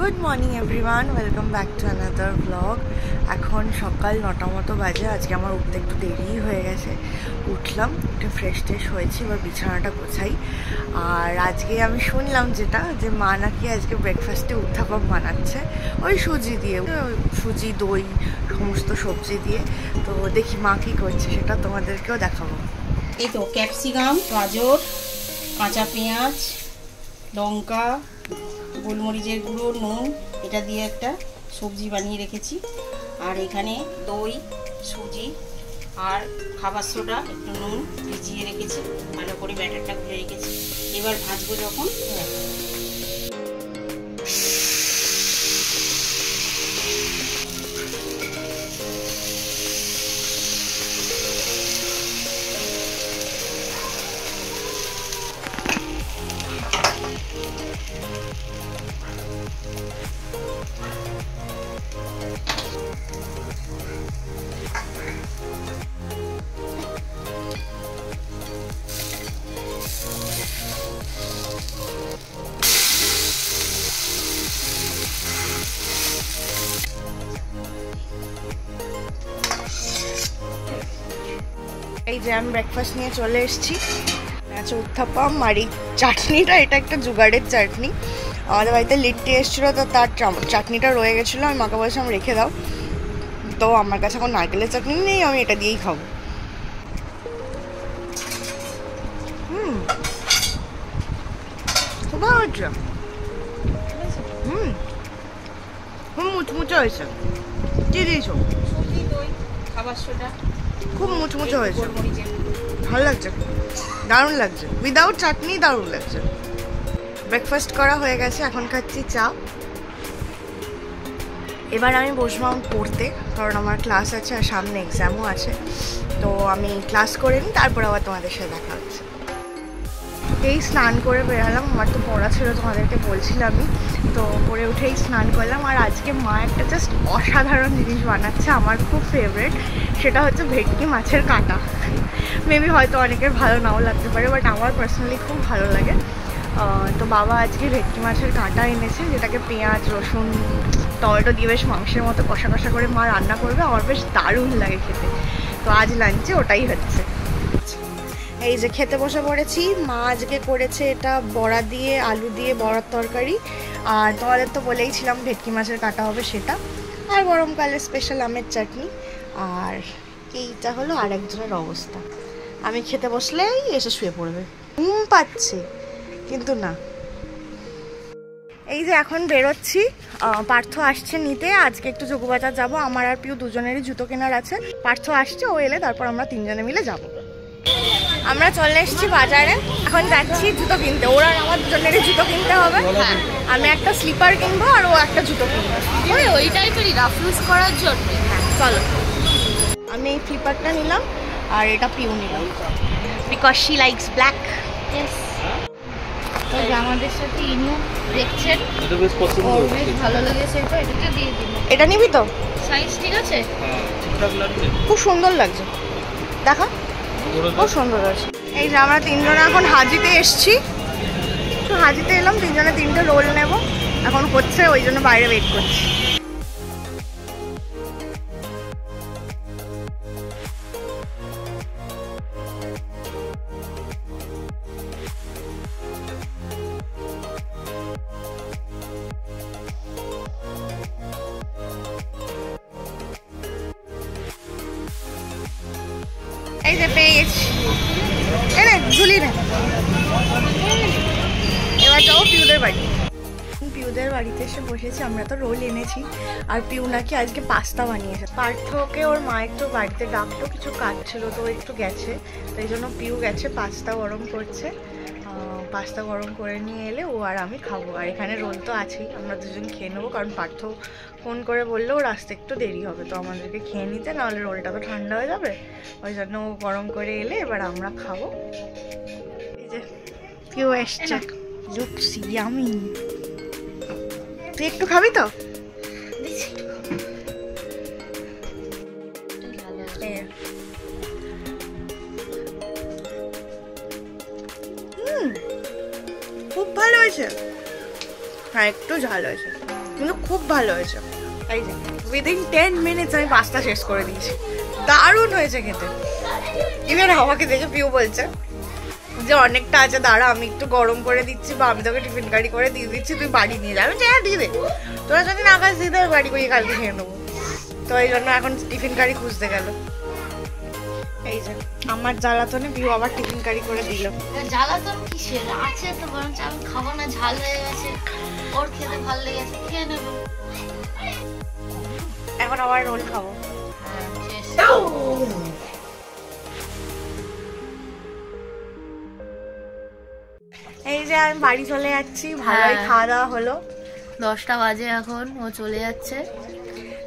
Good morning everyone, welcome back to another blog. এখন সকাল 9টা মতো বাজে। আজকে আমার উঠতে একটু দেরিই হয়ে গেছে। উঠলাম, একটু ফ্রেশ ট্রেশ হয়েছি, এবার বিছানাটা গোছাই। আর আজকে আমি শুনলাম যে মা নাকি আজকে ব্রেকফাস্টে উত্থাপম বানাচ্ছে, ওই সুজি দিয়ে, সুজি দই সমস্ত সবজি দিয়ে। তো দেখি মা কী করছে, সেটা তোমাদেরকেও দেখাবো। এই তো ক্যাপসিকাম, গাজর, কাঁচা পেঁয়াজ, লঙ্কা, গোলমরিচের গুঁড়ো, নুন, এটা দিয়ে একটা সবজি বানিয়ে রেখেছি। আর এখানে দই, সুজি আর খাবার সোডা, একটু নুন ভিজিয়ে রেখেছি, ভালো করে ব্যাটারটা গুলে রেখেছি। এবার ভাজবো যখন এই যে আমি ব্রেকফাস্ট নিয়ে চলে এসেছি। আচ্ছা, উত্থাপম আর এই চাটনিটা, এটা একটা জুগাড়ের চাটনি। আমাদের বাড়িতে লিট্টি এসেছিলো, তো তার চাটনিটা রয়ে গেছিলো। আমি মাকে বলছিলাম রেখে দাও, তো আমার কাছে এখন নারকেলের চাটনি নেই, আমি এটা দিয়েই খাবো। খুব ভালো হচ্ছে। খুব মুচমুচে হয়েছে। কি দিয়েছো? সুজি, দই, খাবার সোডা, খুব মুচমুচে হয়েছে, ভালো লাগছে, দারুণ লাগছে। উইদাউট চাটনি দারুণ লাগছে। ব্রেকফাস্ট করা হয়ে গেছে, এখন খাচ্ছি চা। এবার আমি বসলাম পড়তে, কারণ আমার ক্লাস আছে আর সামনে এক্সামও আছে। তো আমি ক্লাস করে নিই, তারপর আবার তোমাদের সাথে দেখা হচ্ছে। এই স্নান করে বেরালাম, আমার তো পড়া ছিল, তোমাদেরকে বলছিলামই। তো পরে উঠেই স্নান করলাম। আর আজকে মা একটা জাস্ট অসাধারণ জিনিস বানাচ্ছে, আমার খুব ফেভারিট। সেটা হচ্ছে ভেটকি মাছের কাঁটা। মেবি হয়তো অনেকের ভালো নাও লাগতে পারে, বাট আমার পার্সোনালি খুব ভালো লাগে। তো বাবা আজকে ভেটকি মাছের কাঁটা এনেছে, যেটাকে পেঁয়াজ, রসুন, টমেটো দিয়ে বেশ মাংসের মতো কষা কষা করে মা রান্না করবে। আমার বেশ দারুণ লাগে খেতে। তো আজ লাঞ্চে ওটাই হচ্ছে। এই যে খেতে বসে পড়েছি। মা আজকে করেছে এটা বড়া দিয়ে, আলু দিয়ে বড়ার তরকারি। আর তোমাদের তো বলেইছিলাম ভেটকি মাছের কাটা হবে, সেটা। আর গরমকালে স্পেশাল আমের চাটনি। আর এইটা হলো আর একজনের অবস্থা, আমি খেতে বসলেই এসে শুয়ে পড়বে। ঘুম পাচ্ছে কিন্তু না। এই যে এখন বেরোচ্ছি, পার্থ আসছে নিতে। আজকে একটু যোগবাজার যাব, আমার আর পিউ দুজনেরই জুতো কেনার আছে। পার্থ আসছে, ও এলে তারপর আমরা তিনজনে মিলে যাব। আমরা চলে এসেছি বাজারে, এখন যাচ্ছি জুতো কিনতে। ওরা আর আমার দুজনেরই জুতো কিনতে হবে। আমি একটা স্লিপার কিনবো আর ও একটা জুতো কিনবো, ওই টাইপেরই রাফ ইউজ করার জন্য। চলো। আমি এই স্লিপারটা নিলাম আর এটা পিউ নিলাম, বিকজ শি লাইকস ব্ল্যাক। তো আমাদের সাথে ইনু দেখছেন, বেশ ভালো লেগেছে, এটা এটাকে দিয়ে দিন। এটা নিবি তো? সাইজ ঠিক আছে, খুব সুন্দর লাগছে, দেখা খুব সুন্দর আছে। এই যে আমরা তিনজনে এখন হাজিতে এসছি, তো হাজিতে এলাম, তিনজনে তিনটে রোল নেব। এখন হচ্ছে, ওই জন্য বাইরে ওয়েট করছি। এই যে পেয়ে গেছি, ঝুলি না। এবার যাবো পিউদের বাড়ি। পিউদের বাড়িতে এসে বসেছি। আমরা তো রোল এনেছি, আর পিউ নাকি আজকে পাস্তা বানিয়েছে। পার্থকে ওর মা একটু বাড়িতে ডাকতো, কিছু কাজ ছিল, তো একটু গেছে। তো এই জন্য পিউ গেছে, পাস্তা গরম করছে। পাস্তা গরম করে নিয়ে এলে ও আর আমি খাবো। আর এখানে রোল তো আছেই, আমরা দুজন খেয়ে নেবো, কারণ পার্থ ফোন করে বললো ওর আসতে একটু দেরি হবে, তো আমাদেরকে খেয়ে নিতে, নাহলে রোলটা তো ঠান্ডা হয়ে যাবে। ওই জন্য ও গরম করে এলে এবার আমরা খাবো। এই যে পিউ এসছে, লুকস ইয়ামি। তুই একটু খাবি তো? খুব ভালো হয়েছে। হ্যাঁ একটু ঝাল হয়েছে, কিন্তু খুব ভালো হয়েছে। এই যে উইদিন 10 মিনিটস আমি পাস্তা শেষ করে দিয়েছি। দারুণ হয়েছে খেতে। ইভেন আমাকে দেখে পিউ বলছে যে অনেকটা আছে, দাঁড়া আমি একটু গরম করে দিচ্ছি, বা আমি তোকে টিফিন গাড়ি করে দিয়ে দিচ্ছি, তুই বাড়ি নিয়ে যাবি। হ্যাঁ দিয়ে দে, তোরা যদি না খাস দিয়ে দেবে, বাড়ি করে কালকে খেয়ে নেবো। তো এই জন্য এখন টিফিন গাড়ি খুঁজতে গেল। এই যে আমার জ্বালাতনে পিউ আবার টিফিন গাড়ি করে দিল। জ্বালাতন কিসের আছে তো, বরঞ্চ আমি খাবো না, ঝাল হয়ে গেছে, ওর খেতে ভালো লেগেছে, খেয়ে নেবো। এখন আবার রোল খাবো। এই যে আমি বাড়ি চলে যাচ্ছি, ভালোই খাওয়া দাওয়া হলো। 10টা বাজে এখন, ও চলে যাচ্ছে।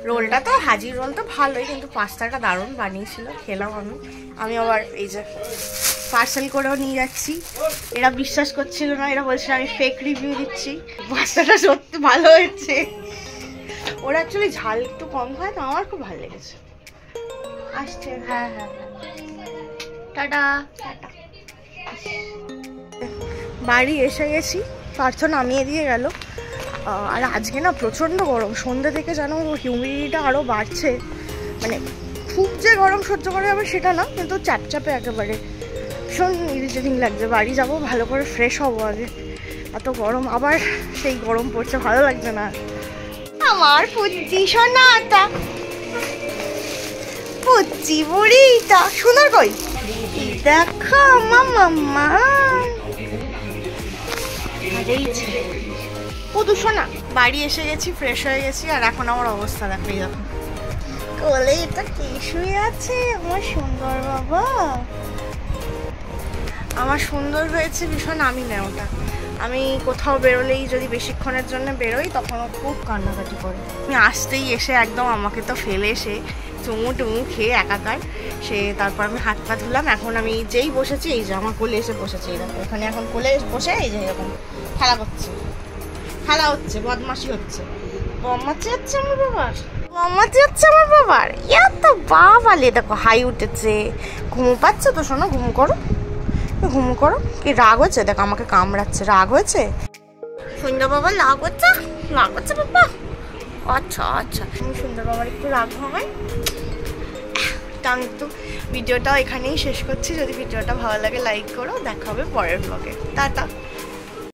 রোলটা তো হাজির রোল তো ভালোই, কিন্তু পাস্তাটা দারুণ বানিয়েছিল, খেলাম আমি আবার এই যে পার্সেল করেও নিয়ে যাচ্ছি। এরা বিশ্বাস করছিল না, এরা বলছিল আমি ফেক রিভিউ দিচ্ছি। পাস্তাটা সত্যি ভালো হয়েছে। ওরা অ্যাকচুয়ালি ঝাল একটু কম খায়, তো আমার খুব ভালো লেগেছে। আসছে। হ্যাঁ হ্যাঁ, টাটা টাটা। বাড়ি এসে গেছি, পার্থ নামিয়ে দিয়ে গেল। আর আজকে না প্রচণ্ড গরম, সন্ধ্যে থেকে যেন হিউমিডিটিটা আরও বাড়ছে। মানে খুব যে গরম সহ্য করা যাবে সেটা না, কিন্তু চ্যাপচ্যাপে একেবারে ভীষণ ইরিটেটিং লাগছে। বাড়ি যাব, ভালো করে ফ্রেশ হবো আগে, এত গরম আবার সেই গরম পড়ছে, ভালো লাগছে না। আমার পুচি সোনাটা, পুচি বুড়িটা সুন্দর কই দেখো আমার মাম্মা। পুদু সোনা, বাড়ি এসে গেছি, ফ্রেশ হয়ে গেছি, আর এখন আমার অবস্থা দেখো, এই দেখো কোলে এটা কে শুয়ে আছে, আমার সুন্দর বাবা। আমার সুন্দর হয়েছে ভীষণ, আমি না ওটা, আমি কোথাও বেরোলেই যদি বেশিক্ষণের জন্য বেরোই তখন ও খুব কান্নাকাটি করে। আমি আসতেই এসে একদম আমাকে তো ফেলে এসে চুমু টুমু খেয়ে একাকার, সে তারপর আমি হাত পা ধুলাম। এখন আমি যেই বসেছি, এই যে আমার কোলে এসে বসেছি, এই দেখো এখানে এখন কোলে বসে এই যে এরকম খেলা করছে, খেলা হচ্ছে, বদমাশি হচ্ছে, বদমাশি হচ্ছে আমার বাবার, বদমাশি হচ্ছে আমার বাবার। ইয়া তো বাবালে দেখো হাই উঠেছে। ঘুমো পাচ্ছ তো শোনো, ঘুমো করো, ঘুমো করো। কি রাগ হয়েছে দেখো, আমাকে কামড়াচ্ছে, রাগ হয়েছে সুন্দর বাবা, রাগ হচ্ছে, রাগ হচ্ছে বাবা। আচ্ছা আচ্ছা, সুন্দর বাবার একটু রাগ হয়। তা আমি একটু ভিডিওটা এখানেই শেষ করছি। যদি ভিডিওটা ভালো লাগে লাইক করো, দেখা হবে পরের ব্লগে। টাটা।